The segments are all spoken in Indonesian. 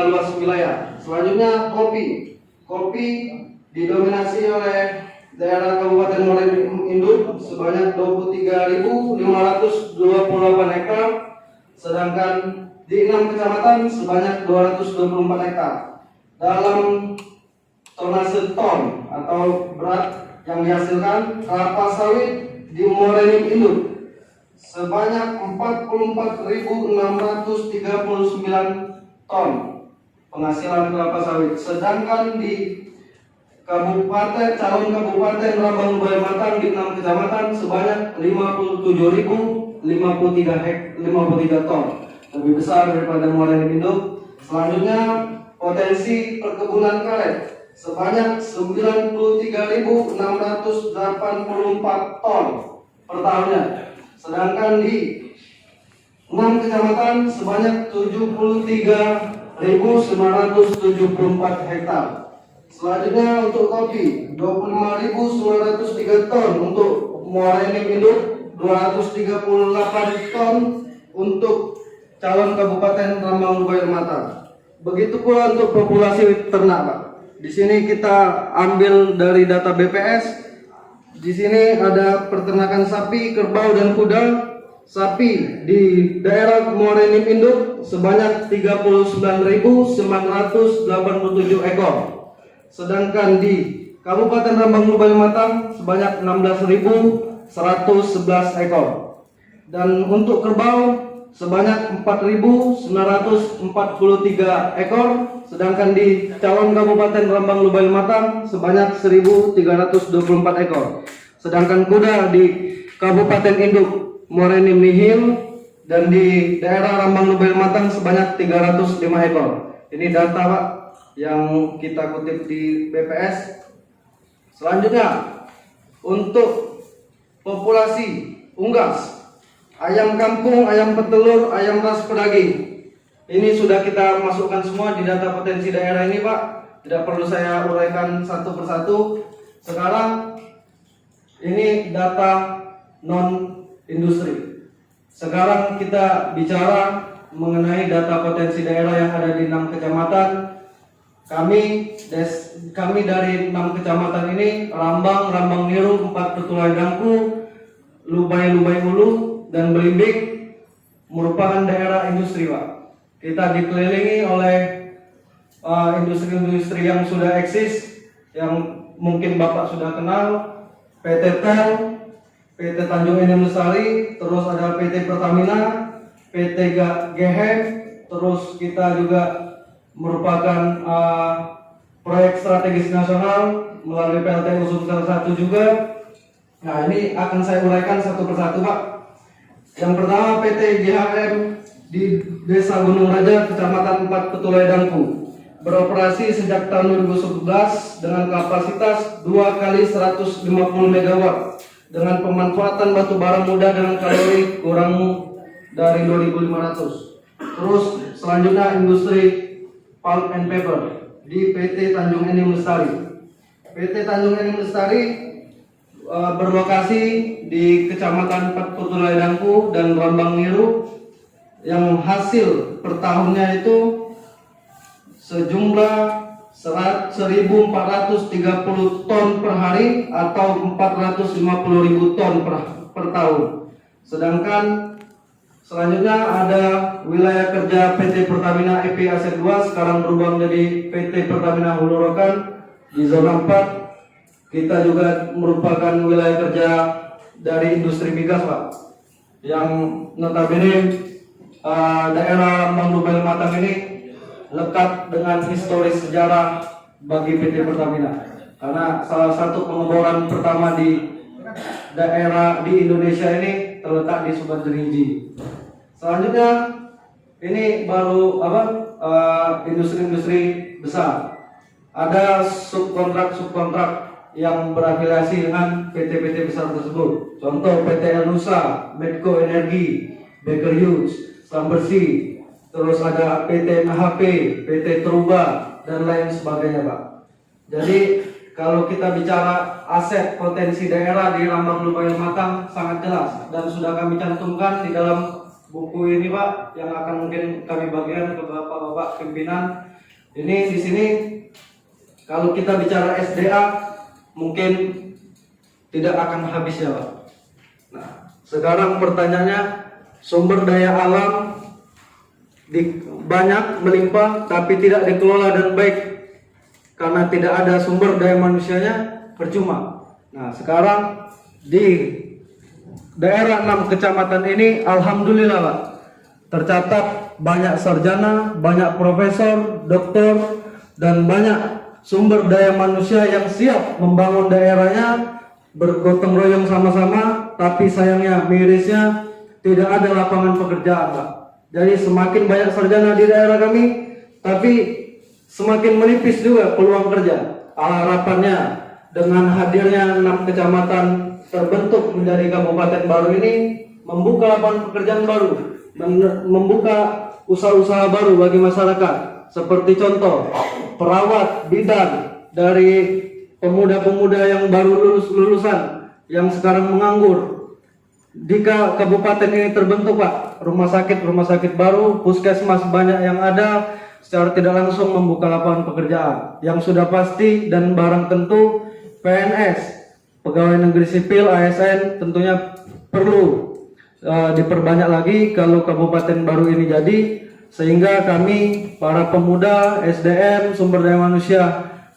luas wilayah. Selanjutnya kopi. Kopi didominasi oleh daerah Kabupaten Muara Enim Induk sebanyak 23.528 hektar, sedangkan di 6 kecamatan sebanyak 224 hektar. Dalam tonase ton atau berat yang dihasilkan, kelapa sawit di Muara Enim Induk sebanyak 44.639 ton penghasilan kelapa sawit, sedangkan di calon kabupaten Rambang Lubaya Matang di 6 kecamatan sebanyak 57.053 ton, lebih besar daripada Muara Enim Induk. Selanjutnya potensi perkebunan karet sebanyak 93.684 ton per tahunnya, sedangkan di 6 kecamatan sebanyak 73.974 hektar. Selanjutnya untuk kopi 25.903 ton untuk Muara Enim Induk, 238 ton untuk calon kabupaten Rambang Lubaya Matang. Begitu pula untuk populasi ternak, Pak. Di sini kita ambil dari data BPS. Di sini ada peternakan sapi, kerbau dan kuda. Sapi di daerah Muara Enim Induk sebanyak 39.987 ekor. Sedangkan di Kabupaten Rambang Lubaya Matang sebanyak 16.111 ekor. Dan untuk kerbau sebanyak 4.943 ekor, sedangkan di calon Kabupaten Rambang Lubaya Matang sebanyak 1.324 ekor. Sedangkan kuda di Kabupaten Induk, Muara Enim Nihil, dan di daerah Rambang Lubaya Matang sebanyak 305 ekor. Ini data, Pak, yang kita kutip di BPS. Selanjutnya untuk populasi unggas, ayam kampung, ayam petelur, ayam ras pedaging, ini sudah kita masukkan semua di data potensi daerah ini, Pak. Tidak perlu saya uraikan satu persatu. Sekarang ini data non industri. Sekarang kita bicara mengenai data potensi daerah yang ada di 6 kecamatan. Kami dari 6 kecamatan ini, Rambang, Rambang Niru, 4 Petulai Dangku, Lubaya Ulu, dan Belimbing, merupakan daerah industri, Pak. Kita dikelilingi oleh industri-industri yang sudah eksis, yang mungkin Bapak sudah kenal, PT TEL, PT Tanjung Enim Lestari, terus ada PT Pertamina, PT GHEM, terus kita juga merupakan proyek strategis nasional melalui PLTU Sumsel 1 juga. Nah, ini akan saya uraikan satu persatu, Pak. Yang pertama PT GHM di Desa Gunung Raja, Kecamatan 4 Petulai Dangku, beroperasi sejak tahun 2011 dengan kapasitas 2 kali 150 MW dengan pemanfaatan batu bara muda dengan kalori kurang dari 2.500. Terus selanjutnya industri pulp and paper di PT Tanjung Enim Lestari. PT Tanjung Enim Lestari berlokasi di Kecamatan 4 Petulai Dangku dan Rambang Niru, yang hasil per tahunnya itu sejumlah 1.430 ton per hari atau 450.000 ton per tahun. Sedangkan selanjutnya ada wilayah kerja PT Pertamina EP Aset 2, sekarang berubah menjadi PT Pertamina Hulu Rokan di zona 4. Kita juga merupakan wilayah kerja dari industri migas, Pak, yang notabene daerah Rambang Lubaya Matang ini lekat dengan historis sejarah bagi PT Pertamina, karena salah satu pengeboran pertama di daerah di Indonesia ini terletak di Subat Jerinji. Selanjutnya ini baru industri-industri besar. Ada subkontrak yang berafiliasi dengan PT-PT besar tersebut. Contoh PT El Nusa, Medco Energi, Baker Hughes, Slambersih, terus ada PT MHP, PT Truba, dan lain sebagainya, Pak. Jadi kalau kita bicara aset potensi daerah di Rambang Lubaya Matang sangat jelas dan sudah kami cantumkan di dalam buku ini Pak yang akan mungkin kami bagikan ke Bapak-bapak pimpinan. Ini di sini kalau kita bicara SDA mungkin tidak akan habis ya Pak. Nah, sekarang pertanyaannya, sumber daya alam banyak melimpah tapi tidak dikelola dan baik karena tidak ada sumber daya manusianya, percuma. Nah, sekarang di daerah 6 kecamatan ini alhamdulillah Pak, tercatat banyak sarjana, banyak profesor, doktor, dan banyak sumber daya manusia yang siap membangun daerahnya, bergotong royong sama-sama, tapi sayangnya mirisnya tidak ada lapangan pekerjaan Pak. Jadi semakin banyak sarjana di daerah kami, tapi semakin menipis juga peluang kerja. Harapannya dengan hadirnya 6 kecamatan terbentuk menjadi kabupaten baru ini membuka lapangan pekerjaan baru, membuka usaha-usaha baru bagi masyarakat. Seperti contoh perawat bidan dari pemuda-pemuda yang baru lulusan yang sekarang menganggur. Jika kabupaten ini terbentuk Pak, rumah sakit baru, puskesmas banyak yang ada, secara tidak langsung membuka lapangan pekerjaan. Yang sudah pasti dan barang tentu PNS, pegawai negeri sipil, ASN tentunya perlu diperbanyak lagi kalau kabupaten baru ini jadi, sehingga kami para pemuda, SDM, sumber daya manusia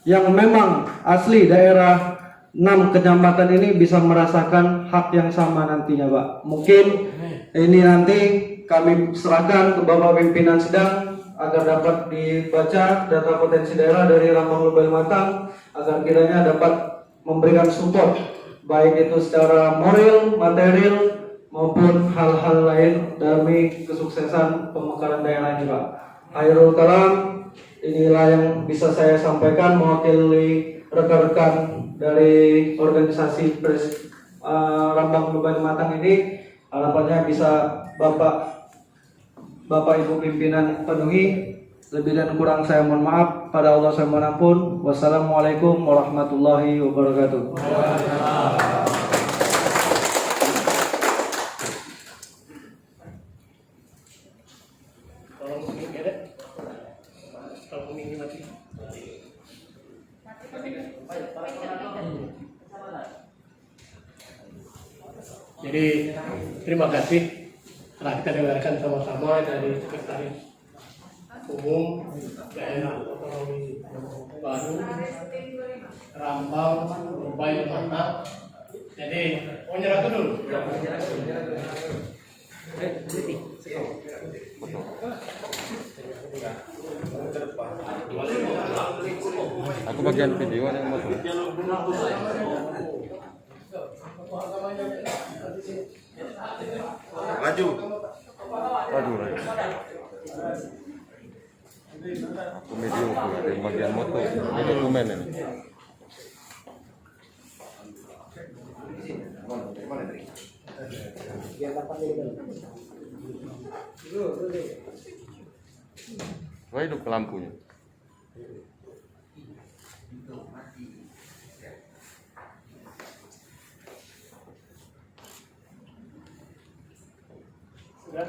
yang memang asli daerah 6 kecamatan ini bisa merasakan hak yang sama nantinya Pak. Mungkin ini nanti kami serahkan ke Bapak Pimpinan Sidang agar dapat dibaca data potensi daerah dari Rambang Lubang Matang agar kiranya dapat memberikan support baik itu secara moral, material maupun hal-hal lain demi kesuksesan pemekaran daerah ini Pak. Khairul kalam, inilah yang bisa saya sampaikan mewakili rekan-rekan dari organisasi Rambang Lubang Matang ini. Harapannya bisa Bapak Ibu pimpinan penuhi. Lebih dan kurang saya mohon maaf, pada Allah saya mohon ampun. Wassalamualaikum warahmatullahi wabarakatuh. Jadi terima kasih telah kita dengarkan sama-sama dari Sekretaris Umum Daerah Otonomi Baru Rambang Lubang Matang. Jadi mau nyerah dulu. Aku bagian video yang mau. Maju. Aduh. Aku video di bagian moto. Ini dokumen ini. Wah, hidup ke lampunya. Sudah?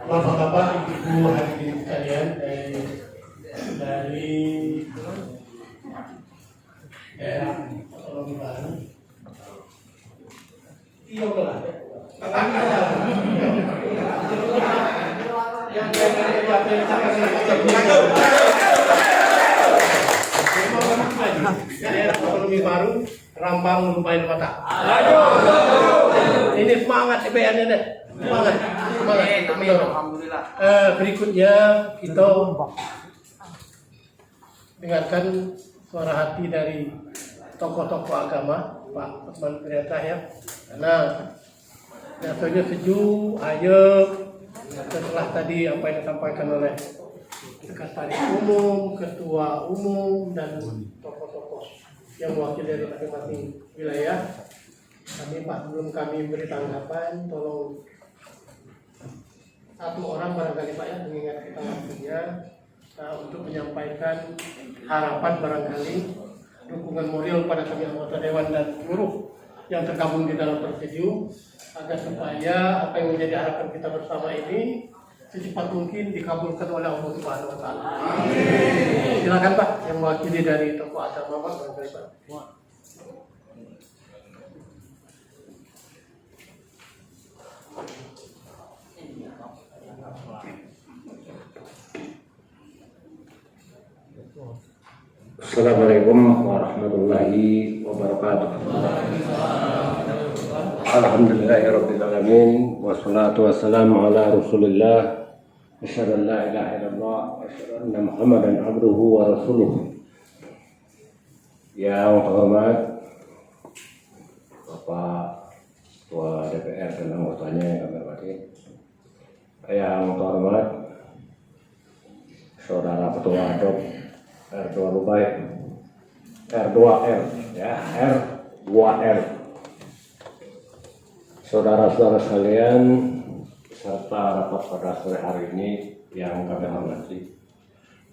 Bapak-bapak, ibu hadirin sekalian dari daerah otonomi baru. Iya betul. Yang dari daerah otonomi baru Rambang Lumayan Mata. Ini semangat EPN ini, semangat. Alhamdulillah. Berikutnya kita dengarkan suara hati dari tokoh-tokoh agama, Pak Osman Priata ya. Karena rasanya sejuk, ayem, setelah tadi apa yang disampaikan oleh Sekretaris Umum, Ketua Umum, dan tokoh-tokoh yang mewakili dari masing-masing wilayah. Kami Pak, belum kami beri tanggapan, tolong satu orang barangkali Pak ya, mengingat kita waktunya untuk menyampaikan harapan barangkali dukungan moral pada kami anggota Dewan dan seluruh yang tergabung di dalam presidium agar supaya apa yang menjadi harapan kita bersama ini secepat mungkin dikabulkan oleh Allah Subhanahu wa taala. Silakan Pak yang mewakili dari tokoh agama Pak, barangkali Pak. Assalamualaikum warahmatullahi wabarakatuh. Alhamdulillahirrabbilalamin. Wassalatu wassalamu ala rasulillah. Asyhadu an la ilaha illallah wa asyhadu anna Muhammadan abduhu wa rasuluh. Yang terhormat Bapak Ketua DPR dan anggotanya yang kami hormati. Yang terhormat Saudara Ketua Adop R2 Lubai, R2R ya, R2R. Saudara-saudara sekalian serta rapat pada sore hari ini yang kami hormati.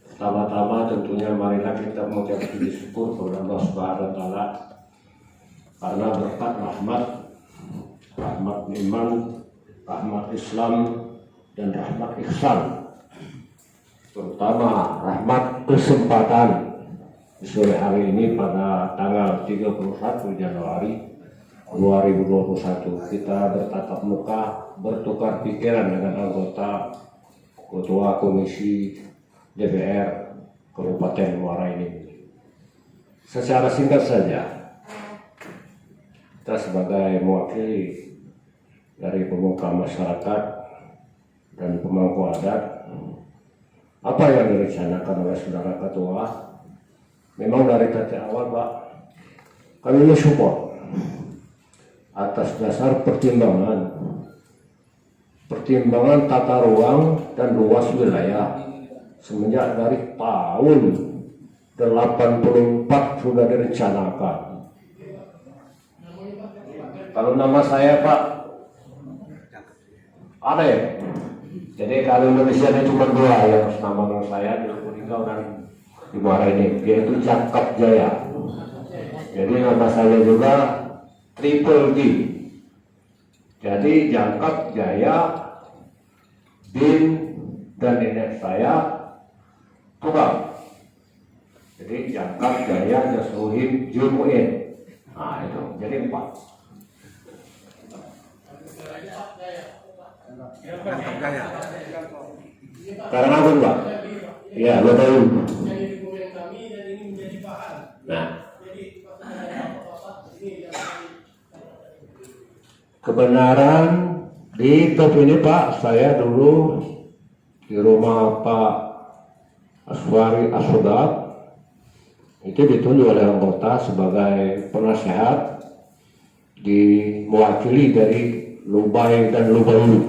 Pertama-tama tentunya marilah kita mengucap puji syukur kepada Allah Subhanahu wa taala karena berkat rahmat iman, rahmat Islam dan rahmat ihsan. Terutama rahmat kesempatan di sore hari ini pada tanggal 31 Januari 2021 kita bertatap muka bertukar pikiran dengan anggota Ketua Komisi DPR Kabupaten Muara ini. Secara singkat saja, kita sebagai mewakili dari pemuka masyarakat dan pemangku adat, apa yang direncanakan oleh saudara ketua, memang dari awal Pak, kami mensupport atas dasar pertimbangan tata ruang dan luas wilayah semenjak dari tahun 84 sudah direncanakan. Kalau nama saya Pak, ada ya? Jadi kalau Indonesia ini cuma dua yang nama saya di Lubulingga dan di Muara ini, yaitu Cakap Jaya. Jadi nama saya juga Triple G. Jadi Jangkap Jaya bin dan nenek saya Tunggal. Jadi Jangkap Jaya Jasuhim Jumuin. Nah itu, jadi 4. Karena apa Pak? Iya, betul. Nah, kebenaran di top ini Pak, saya dulu di rumah Pak Aswari Asodab itu ditunjuk oleh anggota sebagai penasehat mewakili dari Lubai dan Lubayu.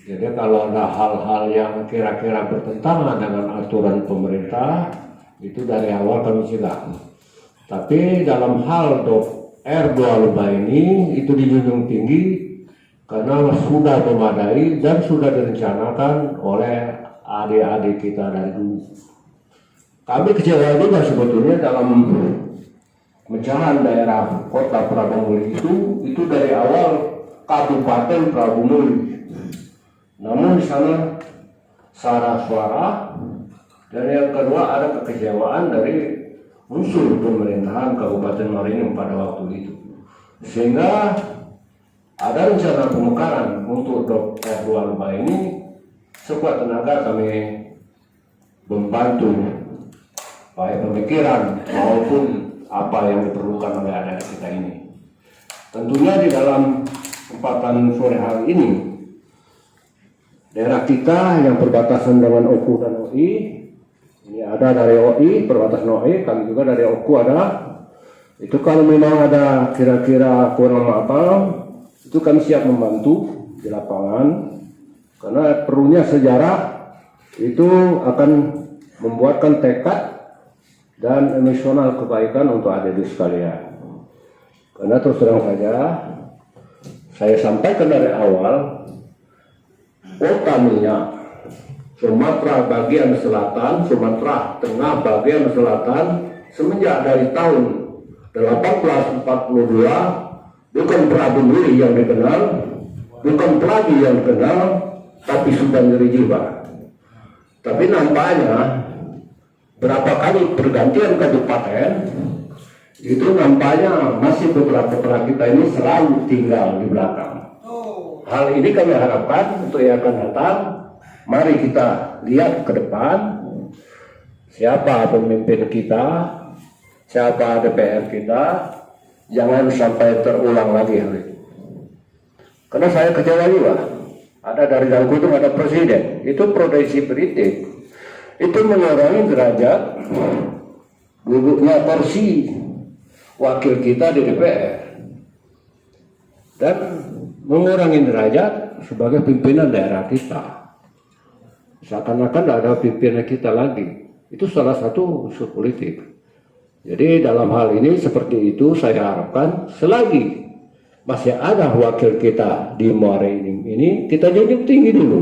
Jadi kalau ada hal-hal yang kira-kira bertentangan dengan aturan pemerintah, itu dari awal kami cegah. Tapi dalam hal R2 Lubai ini itu dijunjung tinggi karena sudah memadai dan sudah direncanakan oleh adik-adik kita dari dulu. Kami kecewa juga sebetulnya dalam pemecahan daerah kota Prabumuli itu dari awal Kabupaten Prabumuli. Namun di sana sara suara dan yang kedua ada kekecewaan dari unsur pemerintahan Kabupaten Marinum pada waktu itu, sehingga ada rencana pemekaran untuk R2 Lubai ini. Sekuat tenaga kami membantu baik pemikiran maupun apa yang diperlukan oleh anak kita ini. Tentunya di dalam kesempatan sore hari ini, daerah kita yang berbatasan dengan Oku dan OI, ini ada dari OI, perbatasan OI, kami juga dari Oku ada. Itu kalau memang ada kira-kira kurang apa, itu kami siap membantu di lapangan, karena perlunya sejarah itu akan membuatkan tekad dan emosional kebaikan untuk adik-adik sekalian. Karena terus terang saja, saya sampaikan dari awal, kota minyak Sumatera bagian selatan, Sumatera tengah bagian selatan, semenjak dari tahun 1842, bukan Prabu Nuri yang dikenal, bukan Pelagi yang dikenal, tapi sudah nyeri jiwa. Tapi nampaknya berapa kali pergantian kabupaten, itu nampaknya masih beberapa kita ini selalu tinggal di belakang. Hal ini kami harapkan untuk yang akan datang, mari kita lihat ke depan, siapa pemimpin kita, siapa DPR kita, jangan sampai terulang lagi hal itu. Karena saya kecewa juga, ada dari Dangkutung ada presiden, itu prodesi politik, itu mengurangi derajat duduknya kursi wakil kita di DPR dan mengurangi derajat sebagai pimpinan daerah kita. Seakan-akan tidak ada pimpinan kita lagi. Itu salah satu unsur politik. Jadi dalam hal ini seperti itu saya harapkan selagi masih ada wakil kita di Muara Enim ini, kita junjung tinggi dulu,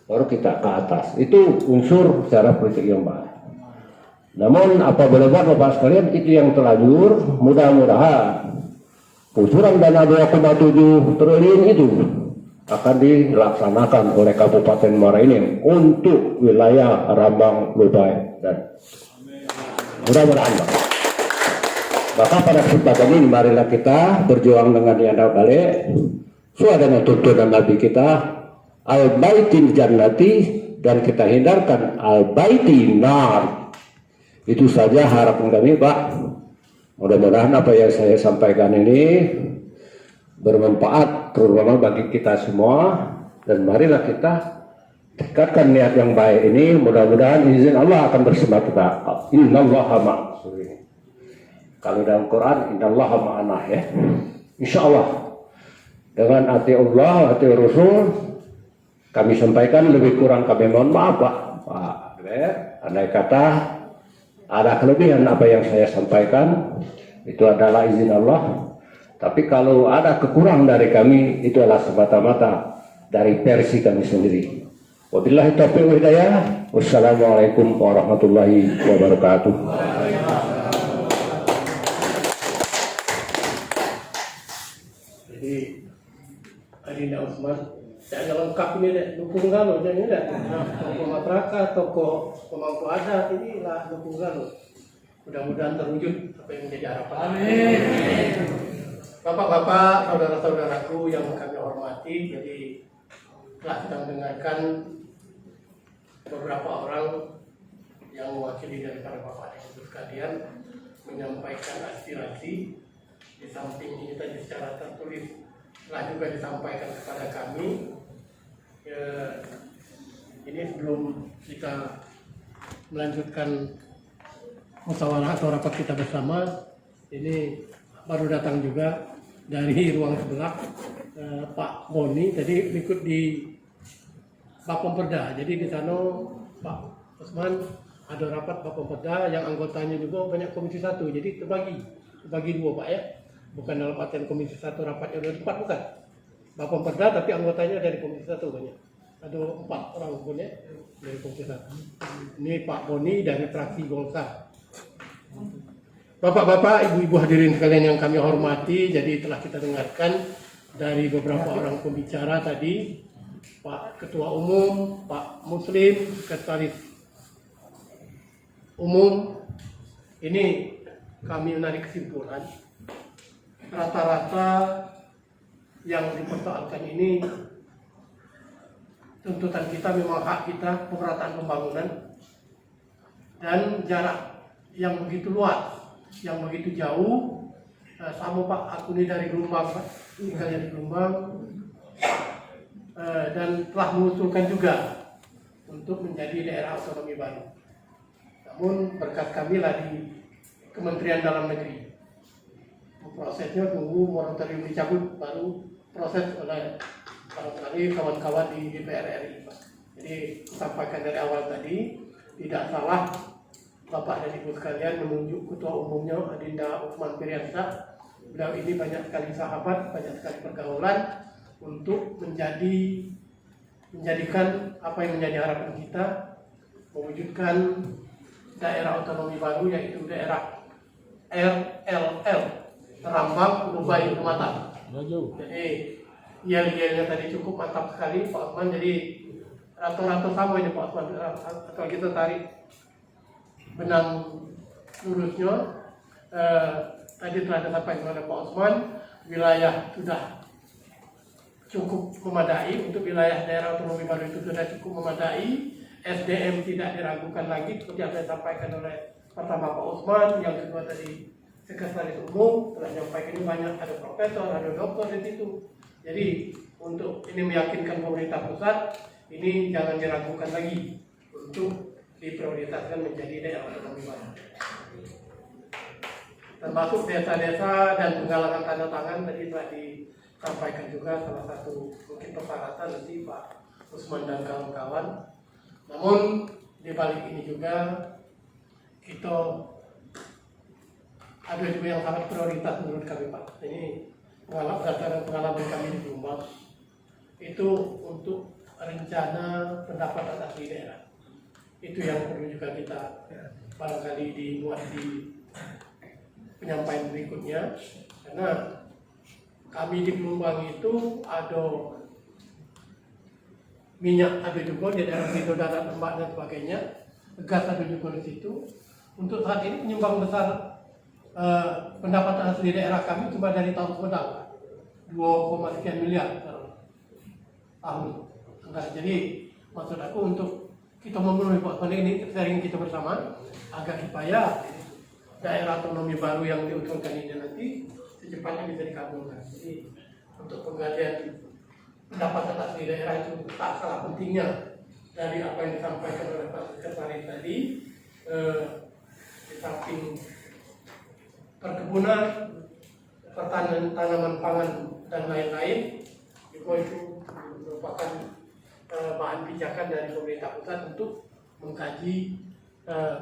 baru kita ke atas. Itu unsur secara politik yang baik. Namun apabila Bapak sekalian itu yang terlanjur, mudah-mudahan kucuran dana 2,7 triliun itu akan dilaksanakan oleh Kabupaten Muara Enim untuk wilayah Rambang, Lubay, dan mudah-mudahan. Maka pada kesempatan ini marilah kita berjuang dengan yang balik sesuai dengan tuntunan Nabi kita, al-baitin jannati, dan kita hindarkan al-baitin nar. Itu saja harapan kami, Pak. Mudah-mudahan apa yang saya sampaikan ini bermanfaat terutama bagi kita semua, dan marilah kita tingkatkan niat yang baik ini. Mudah-mudahan izin Allah akan bersama kita. Innallaha ma'as sabirin. Kalau dalam Quran innallaha ma'ana, ya. Insya Allah dengan hati Allah, hati Rasul, kami sampaikan lebih kurang kami mohon maaf, Pak. Andai kata ada kelebihan apa yang saya sampaikan, itu adalah izin Allah. Tapi kalau ada kekurangan dari kami, itu adalah semata-mata dari versi kami sendiri. Wabillahi taufiq wal hidayah. Wassalamualaikum warahmatullahi wabarakatuh. Jadi Adinda Usman tidak lengkap ini deh, dukung Galo jadi tidak. Tokoh masyarakat, tokoh pemangku adat, inilah dukung Galo. Mudah-mudahan terwujud apa yang menjadi harapan. Amin. Bapak-bapak, saudara-saudaraku yang kami hormati, jadi telah kita mendengarkan beberapa orang yang mewakili daripada Bapak dan Ibu sekalian menyampaikan aspirasi. Di samping ini tadi secara tertulis telah juga disampaikan kepada kami. Ini sebelum kita melanjutkan musyawarah atau rapat kita bersama, ini baru datang juga dari ruang sebelah Pak Boni, tadi ikut di Bapemperda. Jadi di sana Pak Usman ada rapat Bapemperda yang anggotanya juga banyak komisi 1, jadi terbagi dua, Pak, ya. Bukan dalam artian komisi 1 rapatnya ada 4, bukan. Bapemperda tapi anggotanya dari komisi 1 banyak. Ada 4 orang pun, ya, dari komisi 1. Ini Pak Boni dari fraksi Golkar. Bapak-bapak, ibu-ibu hadirin sekalian yang kami hormati, jadi telah kita dengarkan dari beberapa orang pembicara tadi, Pak Ketua Umum, Pak Muslim, Sekretaris Umum. Ini kami menarik kesimpulan, rata-rata yang dipersoalkan ini tuntutan kita memang hak kita, pemerataan pembangunan dan jarak yang begitu luas, yang begitu jauh. Sama Pak, aku ini dari Gelombang, Pak, tinggalnya di Gelombang, dan telah mengusulkan juga untuk menjadi daerah otonomi baru. Namun berkat kami lah di Kementerian Dalam Negeri. Prosesnya tunggu moratorium dicabut baru proses oleh barangkali kawan-kawan di DPR RI, Pak. Jadi sampaikan dari awal tadi, tidak salah Bapak dan Ibu sekalian menunjuk Ketua Umumnya Adinda Uthman Piriansyah. Beliau ini banyak sekali sahabat, banyak sekali pergaulan untuk menjadikan apa yang menjadi harapan kita, mewujudkan daerah otonomi baru, yaitu daerah RLL, Rambang, Lubai, Lumatan. Jadi yel-yelnya tadi cukup mantap sekali Pak Osman. Jadi rata-rata sama ini Pak Osman, atau kita tarik benang lurusnya. Tadi telah disampaikan oleh Pak Osman, wilayah sudah cukup memadai. Untuk wilayah daerah otonomi baru itu sudah cukup memadai. SDM tidak diragukan lagi seperti yang disampaikan oleh pertama Pak Osman, yang kedua tadi Sekretaris Umum telah menyampaikan ini banyak, ada profesor, ada doktor di situ. Jadi untuk ini meyakinkan pemerintah pusat, ini jangan diragukan lagi untuk diprioritaskan menjadi daerah otonomi baru. Termasuk desa-desa dan penggalangan tanda tangan tadi telah disampaikan juga salah satu mungkin persyaratan nanti Pak Usman dan kawan-kawan. Namun di balik ini juga kita ada juga yang sangat prioritas menurut kami Pak. Ini berdasarkan pengalaman kami di Jombang itu untuk rencana pendapatan asli daerah. Itu yang perlu juga kita barangkali dimuat di penyampaian berikutnya, karena kami di Jombang itu ada minyak, ada juga di daerah situ, darat, lembah dan sebagainya, gas ada juga di situ. Untuk saat ini penyumbang besar pendapatan asli daerah kami cuma dari tahun semedang 2, sekian miliar per tahun. Jadi maksud aku untuk kita memenuhi portfolio ini sering kita bersama agar supaya daerah otonomi baru yang diusulkan ini nanti secepatnya bisa dikabulkan. Jadi untuk penggalian pendapatan asli daerah itu tak kalah pentingnya dari apa yang disampaikan oleh Pak Sekretaris tadi. Di samping perkebunan, pertanian, tanaman pangan dan lain-lain, juga itu merupakan bahan pijakan dari pemerintah pusat untuk mengkaji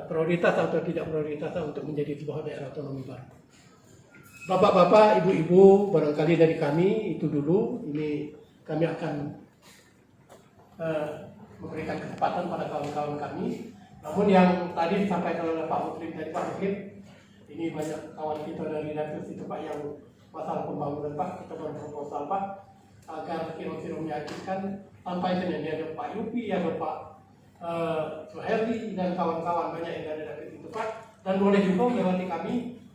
prioritas atau tidak prioritas untuk menjadi sebuah daerah otonomi baru. Bapak-bapak, ibu-ibu, barangkali dari kami itu dulu. Ini kami akan memberikan kesempatan pada kawan-kawan kami. Namun yang tadi disampaikan oleh Pak Muslim tadi, Pak Muslim, ini banyak kawan kita dari Datus itu Pak yang masalah pembangunan Pak, kita berproposal Pak agar kira-kira meyakinkan sampai Senin. Ada Pak Yupi, ada Pak Suherli dan kawan-kawan banyak yang dari Datus itu Pak, dan boleh juga melewati kami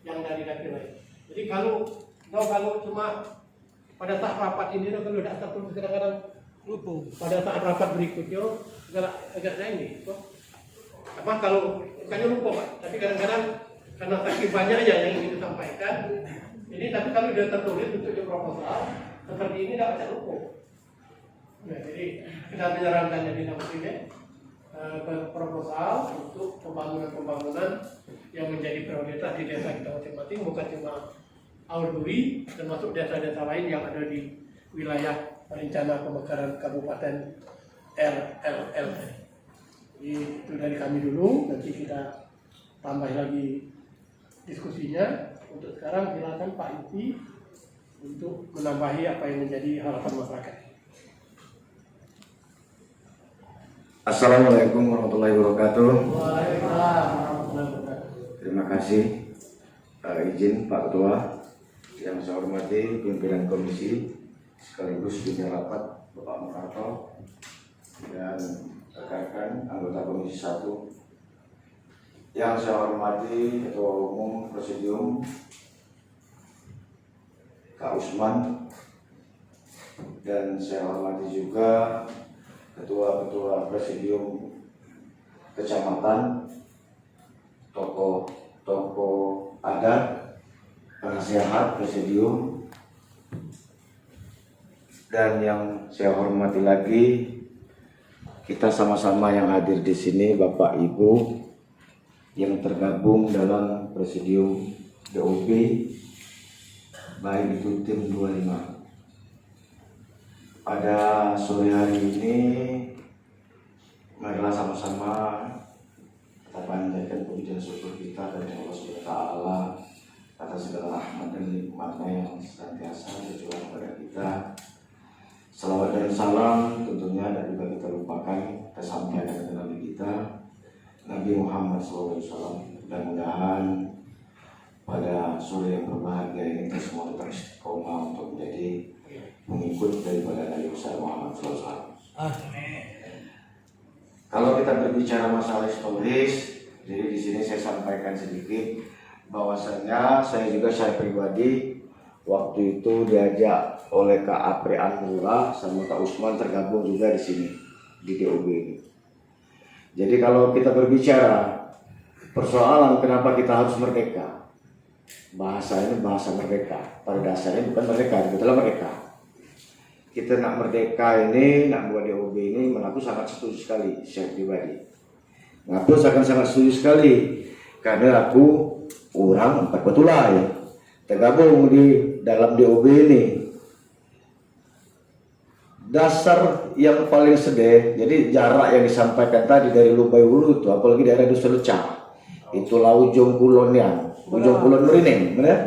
yang dari Datus lain. Jadi kalau cuma pada saat rapat ini, kalau datang pun kadang-kadang lupa. Pada saat rapat berikutnya agak ini. Apa kalau bukannya lupa Pak, tapi kadang-kadang karena saking banyaknya yang ingin disampaikan. Jadi tapi kalau sudah tertulis bentuknya proposal seperti ini tidak bisa lupa. Nah, jadi kita menyarankan jadi nampak ini proposal untuk pembangunan yang menjadi prioritas di desa kita masing-masing, bukan cuma Aurduri, termasuk desa-desa lain yang ada di wilayah rencana pemekaran Kabupaten RLL. Jadi itu dari kami dulu, nanti kita tambah lagi diskusinya. Untuk sekarang silakan Pak Yupi untuk menambahi apa yang menjadi harapan masyarakat. Assalamualaikum warahmatullahi wabarakatuh. Waalaikumsalam warahmatullahi wabarakatuh. Terima kasih izin Pak Ketua, yang saya hormati pimpinan komisi sekaligus pimpinan rapat Bapak Mukarto dan rekan-rekan anggota komisi 1, yang saya hormati Ketua Umum Presidium Kak Usman, dan saya hormati juga ketua-ketua Presidium Kecamatan, tokoh tokoh adat, penasehat presidium, dan yang saya hormati lagi, kita sama-sama yang hadir di sini, Bapak Ibu yang tergabung dalam presidium DOB, baik itu tim 25. Pada sore hari ini, marilah sama-sama kita panjatkan puji dan syukur kita kepada Allah Subhanahu wa Ta'ala atas segala rahmat dan nikmatnya yang senantiasa tercurah kepada kita. Salawat dan salam tentunya tidak juga kita lupakan, kita sampaikan kepada Nabi kita, Nabi Muhammad SAW. Mudah-mudahan pada sore yang berbahagia ini kita semua tetap istiqomah untuk menjadi pengikut daripada Nabi Muhammad SAW. Kalau kita berbicara masalah historis, jadi di sini saya sampaikan sedikit bahwasanya saya juga secara pribadi waktu itu diajak oleh Kak Apri Anura sama Kak Usman tergabung juga di sini di DOB ini. Jadi kalau kita berbicara persoalan kenapa kita harus merdeka, bahasa ini bahasa merdeka. Pada dasarnya bukan merdeka, itulah merdeka. Kita nak merdeka ini, nak buat DOB ini, aku sangat setuju sekali secara pribadi. Aku sangat setuju sekali karena aku orang empat betulai tergabung di dalam DOB ini. Dasar yang paling sedih, jadi jarak yang disampaikan tadi dari Lubai Hulu itu, apalagi daerah Dusun Lecah, itulah ujung kulonnya, ujung kulon Merineng, benar?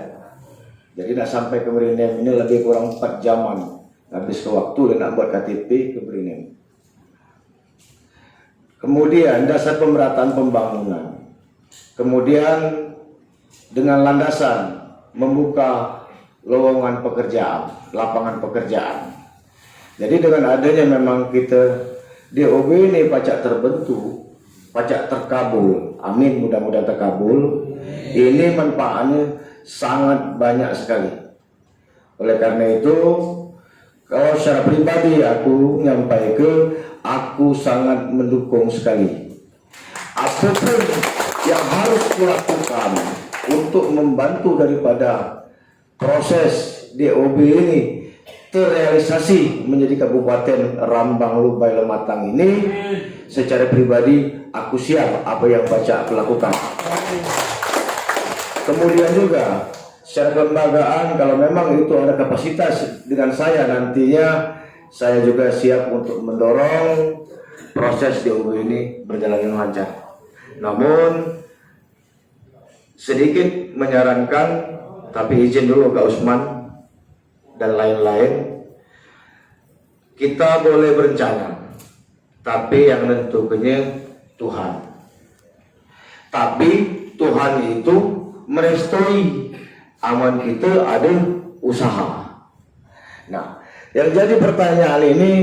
Jadi nak sampai ke Merineng ini lebih kurang 4 jaman. Habis ke waktu dan nak buat KTP ke Merineng. Kemudian dasar pemerataan pembangunan. Kemudian dengan landasan membuka lowongan pekerjaan, lapangan pekerjaan. Jadi dengan adanya memang kita DOB ini pacak terbentuk, pacak terkabul. Amin, mudah-mudahan terkabul. Ini manfaatnya sangat banyak sekali. Oleh karena itu, kalau secara pribadi aku nyampaikan, aku sangat mendukung sekali. Apapun yang harus kulakukan untuk membantu daripada proses DOB ini terrealisasi menjadi Kabupaten Rambang Lubai Lematang ini, secara pribadi aku siap apa yang baca aku lakukan. Kemudian juga secara kelembagaan, kalau memang itu ada kapasitas dengan saya nantinya, saya juga siap untuk mendorong proses DOB ini berjalan dengan lancar. Namun sedikit menyarankan, tapi izin dulu Kak Usman dan lain-lain, kita boleh berencana, tapi yang nentukannya Tuhan. Tapi Tuhan itu merestui aman kita ada usaha. Nah, yang jadi pertanyaan ini,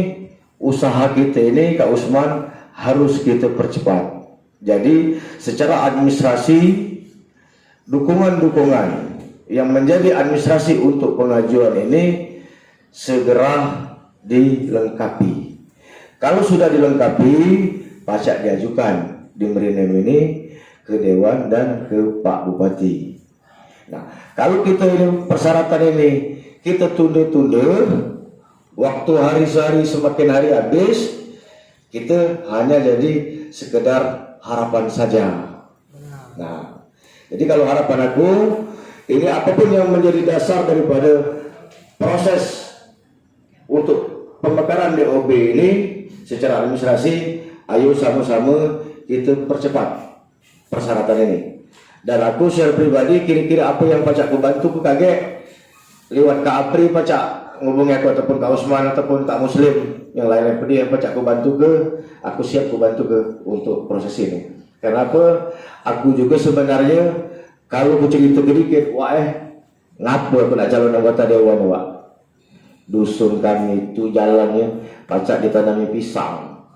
usaha kita ini Kak Usman harus kita percepat. Jadi secara administrasi, dukungan-dukungan yang menjadi administrasi untuk pengajuan ini segera dilengkapi. Kalau sudah dilengkapi, pacak diajukan di Merineng ini ke Dewan dan ke Pak Bupati. Nah, kalau kita ini persyaratan ini kita tunda-tunda, waktu hari sehari semakin hari habis, kita hanya jadi sekedar harapan saja. Nah, jadi kalau harapan aku, ini apapun yang menjadi dasar daripada proses untuk pemekaran DOB ini secara administrasi, ayo sama-sama kita percepat persyaratan ini. Dan aku secara pribadi kira-kira apa yang pacak aku bantu, aku kaget lewat Kak Apri pacak ngubungi aku ataupun Kak Usman ataupun Kak Muslim yang lain-lain pedih yang pacak aku bantu ke, aku siap aku bantu ke untuk proses ini. Kenapa? Aku juga sebenarnya kalau aku cerita sedikit, ngapa aku nak calon anggota dewan, Wak? Dusun kami itu jalannya pacak ditanami pisang.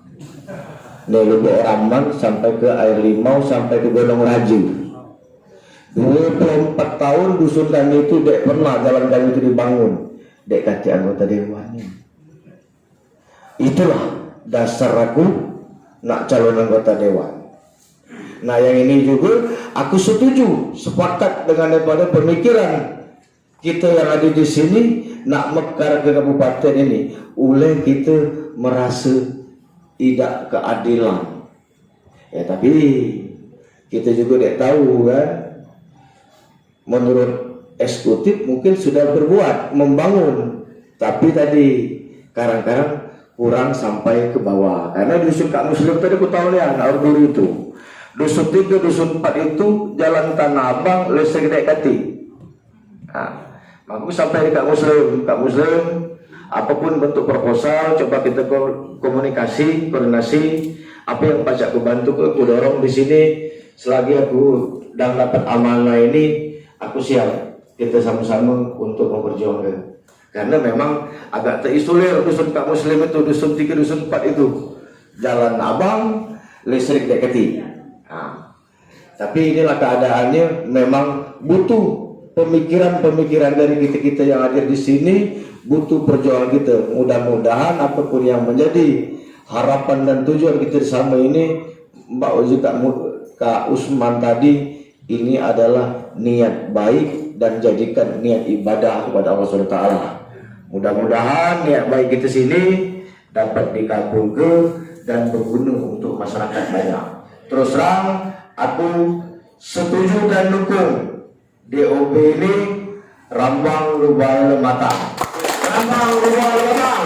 Dari Lubuk Ramang sampai ke Air Limau sampai ke Gunung Raju. 24 tahun dusun kami itu dek pernah jalan kami itu dibangun. Dek kata anggota dewannya. Itulah dasar aku nak calon anggota dewan. Nah yang ini juga aku setuju, sepakat dengan daripada pemikiran kita yang ada di sini nak mekar ke kabupaten ini. Oleh kita merasa tidak keadilan. Tapi kita juga tidak tahu kan. Menurut eksekutif mungkin sudah berbuat, membangun. Tapi tadi kadang-kadang kurang sampai ke bawah. Karena dusun Kak Muslim tadi aku tahu lihat dulu itu. Dusun 3, dusun 4 itu jalan Tanah Abang, listrik naik kati. Aku sampai di Kak Muslim, apapun bentuk proposal, coba kita komunikasi, koordinasi. Apa yang pajak aku bantu, aku dorong di sini. Selagi aku dan dapat amanah ini, aku siap. Kita sama-sama untuk memperjuangkan. Karena memang agak terisolir dusun Kak Muslim itu, dusun 3, dusun 4 itu. Jalan Abang, listrik dekati. Tapi inilah keadaannya, memang butuh pemikiran-pemikiran dari kita-kita yang hadir di sini, butuh perjuangan kita. Mudah-mudahan apapun yang menjadi harapan dan tujuan kita bersama ini, Mbak Ozi, Kak Usman tadi, ini adalah niat baik dan jadikan niat ibadah kepada Allah SWT. Mudah-mudahan niat baik kita sini dapat dikabulkan dan berguna untuk masyarakat banyak. Terus terang, aku setuju dan dukung DOP ini Rambang Lubang Lematang. Rambang Lubang Lematang.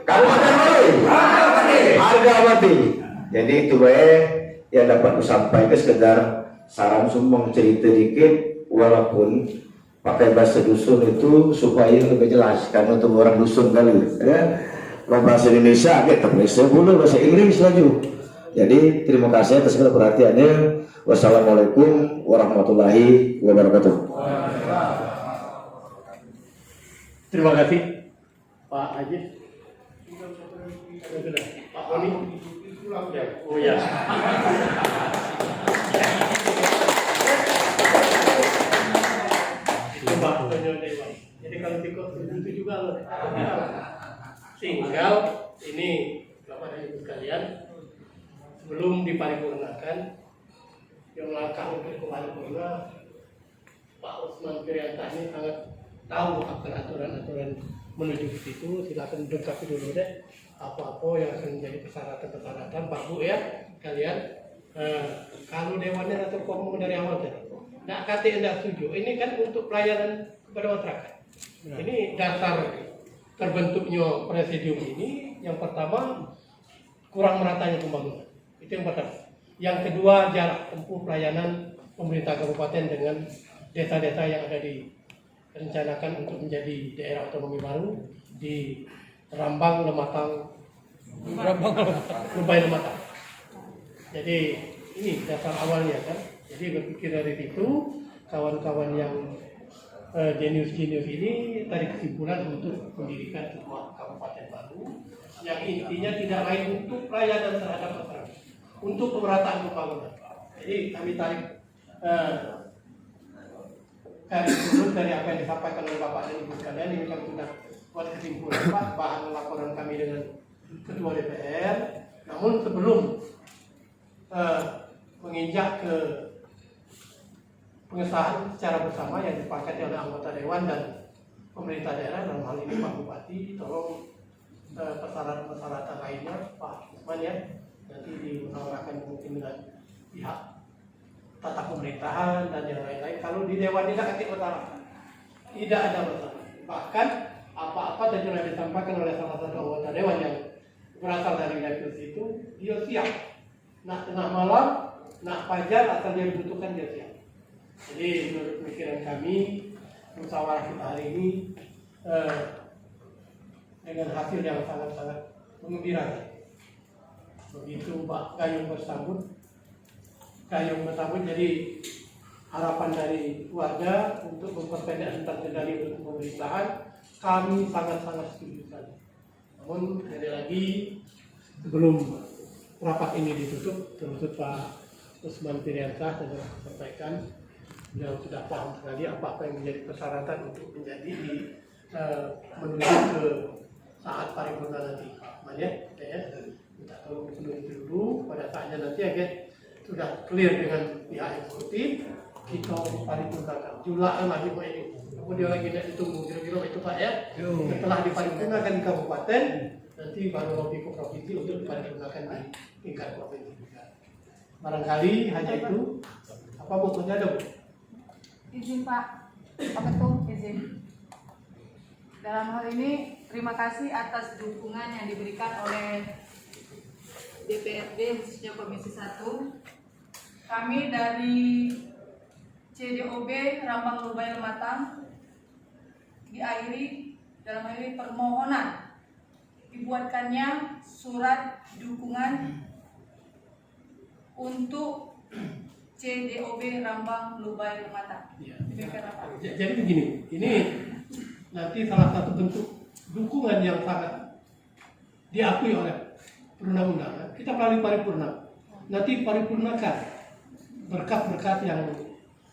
Kabupaten Baru. Harga mati. Jadi itu yang dapat disampaikan, sekedar saran sumbang cerita dikit, walaupun pakai bahasa dusun itu supaya lebih jelas, karena untuk orang dusun kali kalau bahasa Indonesia agak terbiasa pula bahasa Inggris lagi. Jadi terima kasih atas segala perhatiannya. Wassalamualaikum warahmatullahi wabarakatuh. Terima kasih Pak Haji. Pak Oni. Oh ya. Jadi kalau tikok itu juga loh. Tinggal ini Bapak dan Ibu sekalian, sebelum diparipurnakan, yang langkah untuk paripurna, Pak Usman Pirianta ini sangat tahu akan aturan-aturan menuju ke situ. Silakan lengkapi dulu deh apa-apa yang akan menjadi persyaratan-persyaratan Pak Bu ya kalian. Kalau dewannya atau ngomong dari awal tadi, nggak kata anda setuju. Ini kan untuk pelayanan kepada masyarakat. Ini dasar terbentuknya presidium ini. Yang pertama, kurang meratanya pembangunan. Itu yang pertama. Yang kedua, jarak tempuh pelayanan pemerintah kabupaten dengan desa-desa yang ada direncanakan untuk menjadi daerah otonomi baru di Rambang Lematang, Lubang Lematang. Jadi ini dasar awalnya kan. Jadi berpikir dari situ, kawan-kawan yang jenius-jenius ini tarik kesimpulan untuk mendirikan sebuah kabupaten baru yang intinya tidak lain untuk pelayanan terhadap masyarakat, untuk pemerataan pembangunan. Jadi kami tarik garis lurus dari apa yang disampaikan oleh Bapak dan Ibu sekalian. Ini kami sudah buat kesimpulan Pak, bahan laporan kami dengan Ketua DPR. Namun sebelum menginjak ke pengesahan secara bersama yang disepakati oleh anggota Dewan dan pemerintah daerah, dalam hal ini Pak Bupati, tolong persyaratan-persyaratan lainnya Pak Usman ya, nanti dimusyawarahkan mungkin dengan pihak tata pemerintahan dan yang lain-lain. Kalau di Dewan tidak ada masalah, tidak ada masalah. Bahkan apa-apa tadi yang disampaikan oleh salah satu anggota Dewan yang berasal dari dapil itu, dia siap. Nah tengah malam, nak fajar asal dia dibutuhkan dia siap. Jadi menurut pemikiran kami, musyawarah kita hari ini dengan hasil yang sangat-sangat mengembirakan. Begitu Pak Gayung bersambut, jadi harapan dari keluarga untuk memperpendek antar kendali untuk pemerintahan, kami sangat-sangat setuju sekali. Namun sekali lagi sebelum rapat ini ditutup, termasuk Pak Usman Pirianta sudah sampaikan, beliau sudah paham sekali apa yang menjadi persyaratan untuk menjadi menuju ke saat paripurna nanti. Makanya, minta tolong dulu pada saatnya nanti agar sudah clear dengan pihak eksekutif, kita paripurnakan. Julaan lagi Pak ini. Kemudian lagi nak ditunggu kira-kira itu Pak ya. Setelah diparipurnakan di kabupaten, nanti baru lobby ke provinsi untuk diparipurnakan di tingkat provinsi juga. Barangkali hanya itu. Apa butuhnya dong? Izin Pak Ketum, izin. Dalam hal ini terima kasih atas dukungan yang diberikan oleh DPRD khususnya Komisi 1. Kami dari CDOB Rambang Lubay Lematang diakhiri dalam hal ini permohonan dibuatkannya surat dukungan untuk CDOB Rambang Lubay Lematang. Ya. Demikian Pak. Jadi begini, ini nanti salah satu bentuk dukungan yang sangat diakui oleh perundang-undangan. Kita melalui paripurna. Nanti paripurnakan berkat-berkat yang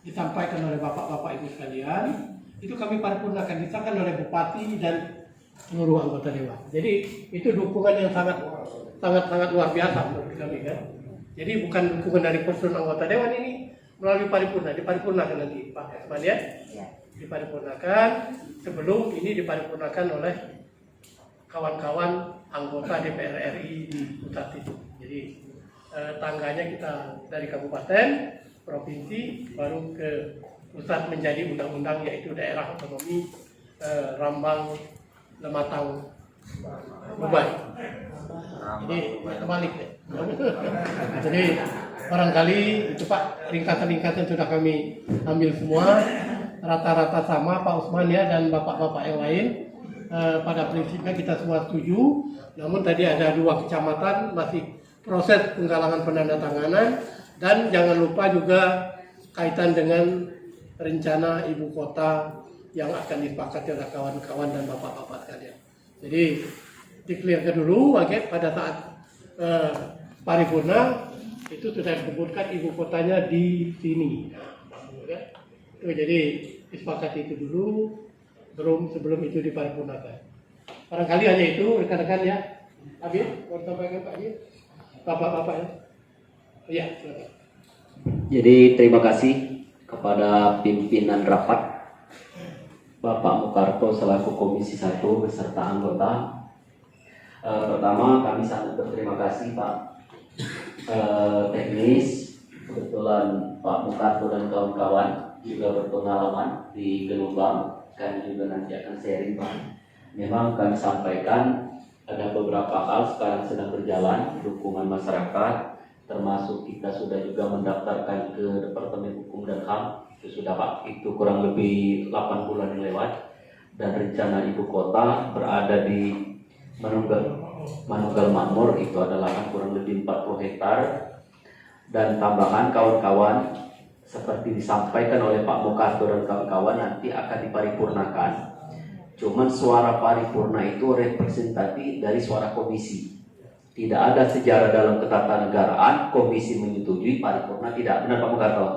disampaikan oleh bapak-bapak ibu sekalian. Itu kami paripurnakan, disahkan oleh bupati dan seluruh anggota dewan. Jadi itu dukungan yang sangat luar biasa menurut kami kan. Jadi bukan dukungan dari personal anggota dewan ini melalui paripurna, diparipurnakan nanti Pak Osman ya. Diparipurnakan sebelum ini diparipurnakan oleh kawan-kawan anggota DPR RI di pusat itu. Jadi tangganya kita dari kabupaten, provinsi, baru ke pusat menjadi undang-undang yaitu daerah otonomi Rambang Lematang Lubay. Jadi kebalik deh. Jadi barangkali itu Pak ringkasan-ringkasan sudah kami ambil semua, rata-rata sama Pak Usman ya dan bapak-bapak yang lain. Pada prinsipnya kita semua setuju. Namun tadi ada 2 kecamatan masih proses penggalangan penandatanganan dan jangan lupa juga kaitan dengan rencana ibu kota yang akan disepakati oleh kawan-kawan dan bapak-bapak sekalian. Jadi di-clearkan dulu pada saat paripurna itu sudah disebutkan ibu kotanya di sini. Jadi disepakati itu dulu sebelum itu diparipurnakan. Barangkali hanya itu rekan-rekan ya. Habis mau sampaikan Pak Haji? Bapak-bapak ya. Iya, silakan. Jadi terima kasih kepada pimpinan rapat Bapak Mukarto selaku Komisi 1 beserta anggota. Pertama kami sangat berterima kasih Pak teknis, kebetulan Pak Mukarto dan kawan-kawan juga berpengalaman di Gelombang, kami juga nanti akan sharing Pak. Memang kami sampaikan ada beberapa hal sekarang sedang berjalan dukungan masyarakat, termasuk kita sudah juga mendaftarkan ke Departemen Hukum dan HAM. Itu sudah Pak, itu kurang lebih 8 bulan yang lewat, dan rencana ibu kota berada di Manunggal Makmur, itu adalah kurang lebih 40 hektar, dan tambahan kawan-kawan seperti disampaikan oleh Pak Mukarto dan kawan-kawan nanti akan diparipurnakan. Cuman suara paripurna itu representatif dari suara komisi. Tidak ada sejarah dalam ketatanegaraan komisi menyetujui paripurna, tidak benar Pak Mukarto.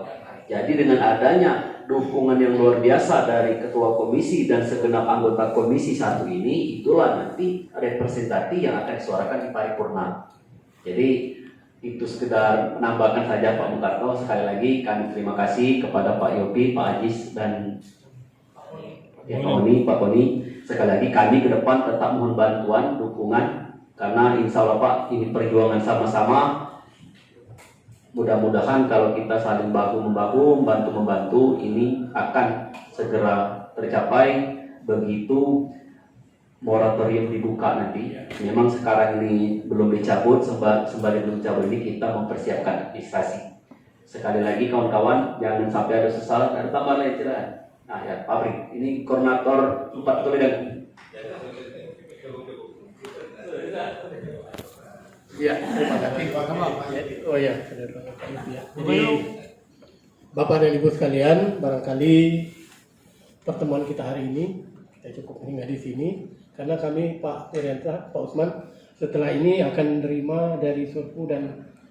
Jadi dengan adanya dukungan yang luar biasa dari ketua komisi dan segenap anggota komisi 1 ini, itulah nanti representatif yang akan disuarakan di paripurna. Jadi itu sekedar menambahkan saja Pak Mukarto. Sekali lagi kami terima kasih kepada Pak Yopi, Pak Ajis dan Pak Koni. Sekali lagi kami ke depan tetap mohon bantuan, dukungan, karena insya Allah Pak ini perjuangan sama-sama. Mudah-mudahan kalau kita saling bahu-membahu, membantu-membantu, ini akan segera tercapai begitu moratorium dibuka nanti. Memang sekarang ini belum dicabut, sembari belum dicabut ini kita mempersiapkan administrasi. Sekali lagi kawan-kawan, jangan sampai ada sesal, ada tambah lain cerah. Nah ya, pabrik, ini koordinator 4 Toledan. Ya, terima kasih. Oh ya, jadi Bapak dan Ibu sekalian, barangkali pertemuan kita hari ini kita cukup hingga di sini, karena kami Pak Irianta, Pak Usman setelah ini akan menerima dari Surku dan